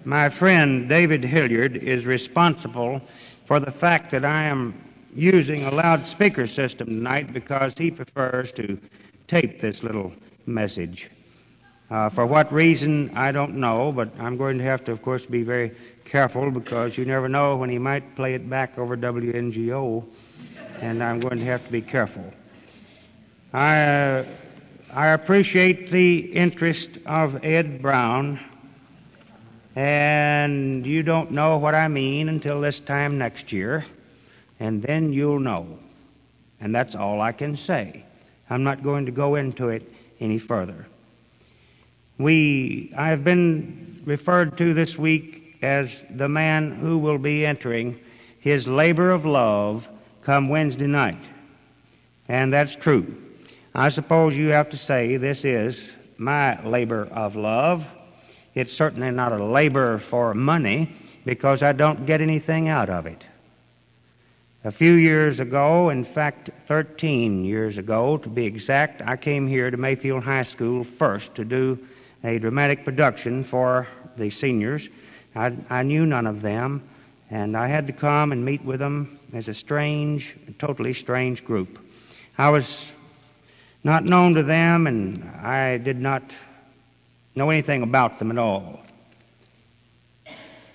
my friend David Hilliard is responsible for the fact that I am using a loudspeaker system tonight because he prefers to tape this little message. For what reason, I don't know, but I'm going to have to, of course, be very careful because you never know when he might play it back over WNGO, and I'm going to have to be careful. I appreciate the interest of Ed Brown, and you don't know what I mean until this time next year, and then you'll know. And that's all I can say. I'm not going to go into it any further. I have been referred to this week as the man who will be entering his labor of love come Wednesday night. And that's true. I suppose you have to say this is my labor of love. It's certainly not a labor for money because I don't get anything out of it. A few years ago, in fact 13 years ago to be exact, I came here to Mayfield High School first to do a dramatic production for the seniors. I knew none of them, and I had to come and meet with them as a totally strange group. I was not known to them, and I did not know anything about them at all.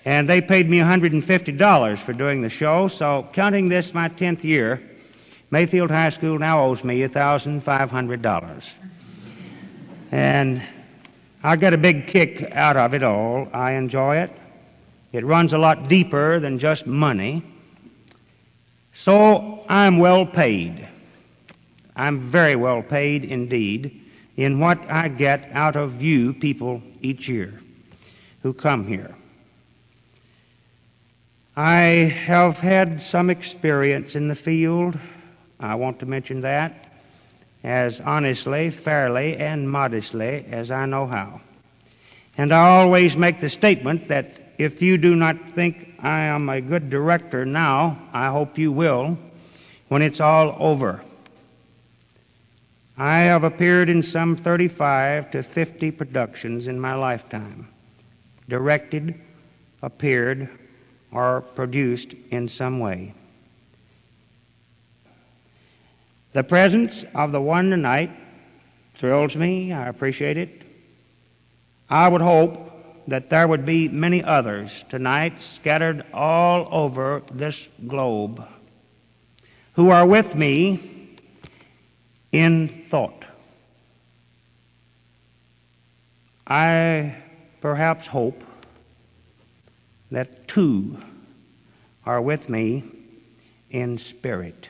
And they paid me $150 for doing the show, so counting this my 10th year, Mayfield High School now owes me $1,500. And I get a big kick out of it all. I enjoy it. It runs a lot deeper than just money. So I'm well paid. I'm very well paid indeed in what I get out of you people each year who come here. I have had some experience in the field. I want to mention that as honestly, fairly, and modestly as I know how. And I always make the statement that if you do not think I am a good director now, I hope you will when it's all over. I have appeared in some 35 to 50 productions in my lifetime, directed, appeared, or produced in some way. The presence of the one tonight thrills me. I appreciate it. I would hope that there would be many others tonight scattered all over this globe who are with me in thought. I perhaps hope that two are with me in spirit.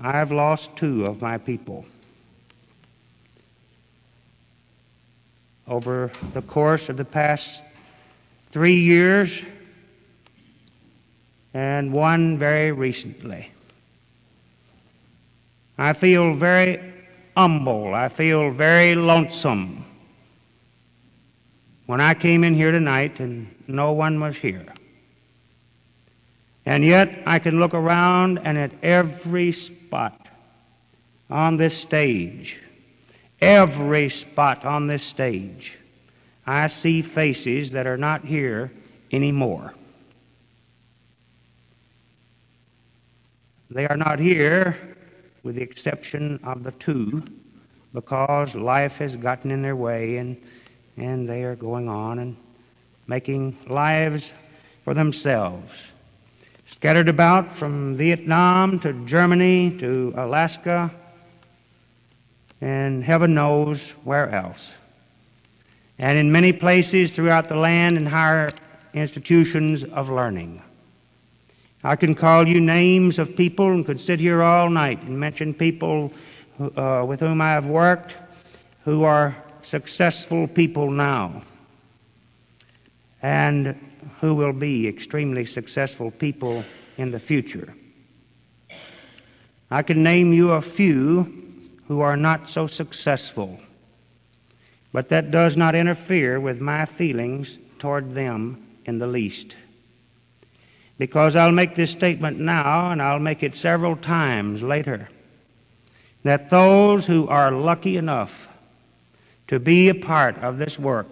I've lost two of my people over the course of the past 3 years, and one very recently. I feel very humble. I feel very lonesome when I came in here tonight and no one was here. And yet I can look around, and at every spot on this stage, I see faces that are not here anymore. They are not here with the exception of the two because life has gotten in their way, and they are going on and making lives for themselves. Scattered about from Vietnam to Germany to Alaska and heaven knows where else. And in many places throughout the land in higher institutions of learning. I can call you names of people and could sit here all night and mention people with whom I have worked who are successful people now and who will be extremely successful people in the future. I can name you a few who are not so successful, but that does not interfere with my feelings toward them in the least. Because I'll make this statement now, and I'll make it several times later, that those who are lucky enough to be a part of this work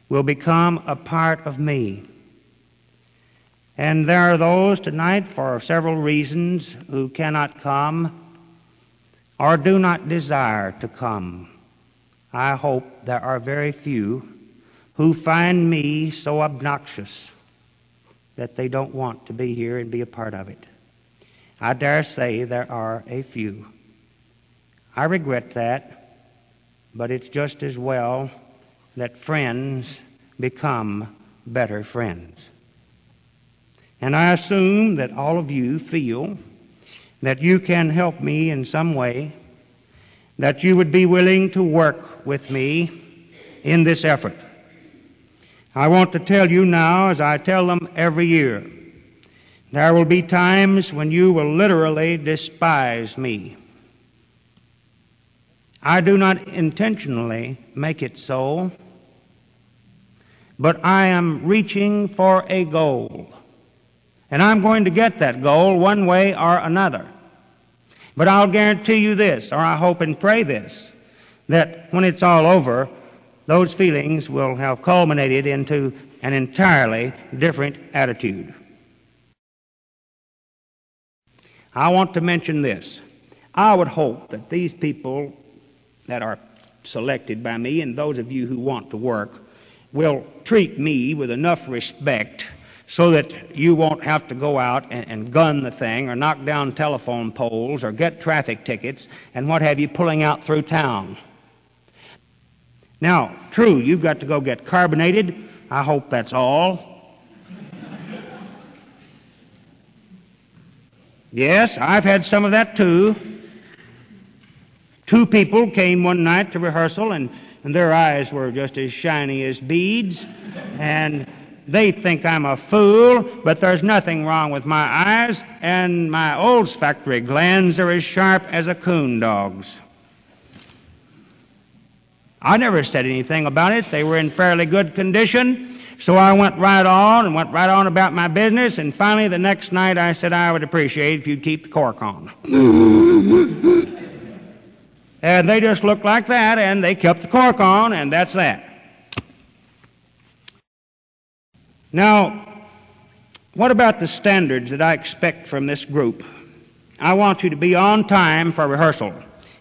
will become a part of me. And there are those tonight, for several reasons, who cannot come or do not desire to come. I hope there are very few who find me so obnoxious that they don't want to be here and be a part of it. I dare say there are a few. I regret that, but it's just as well that friends become better friends. And I assume that all of you feel that you can help me in some way, that you would be willing to work with me in this effort. I want to tell you now, as I tell them every year, there will be times when you will literally despise me. I do not intentionally make it so, but I am reaching for a goal. And I'm going to get that goal one way or another. But I'll guarantee you this, or I hope and pray this, that when it's all over, those feelings will have culminated into an entirely different attitude. I want to mention this. I would hope that these people that are selected by me, and those of you who want to work, will treat me with enough respect so that you won't have to go out and gun the thing or knock down telephone poles or get traffic tickets and what have you pulling out through town. Now, true, you've got to go get carbonated. I hope that's all. Yes, I've had some of that too. Two people came one night to rehearsal, and their eyes were just as shiny as beads, and they think I'm a fool, but there's nothing wrong with my eyes, and my olfactory glands are as sharp as a coon dog's. I never said anything about it. They were in fairly good condition, so I went right on about my business, and finally the next night I said I would appreciate it if you'd keep the cork on. And they just looked like that, and they kept the cork on, and that's that. Now, what about the standards that I expect from this group? I want you to be on time for rehearsal.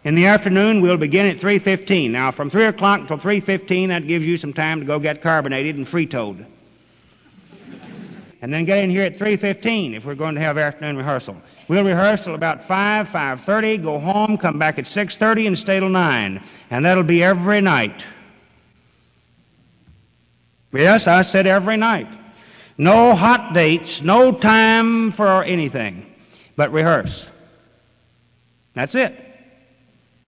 In the afternoon, we'll begin at 3:15. Now, from 3 o'clock until 3:15, that gives you some time to go get carbonated and free-toed. And then get in here at 3:15 if we're going to have afternoon rehearsal. We'll rehearse till about 5:30, go home, come back at 6:30, and stay till 9. And that'll be every night. Yes, I said every night. No hot dates, no time for anything, but rehearse. That's it.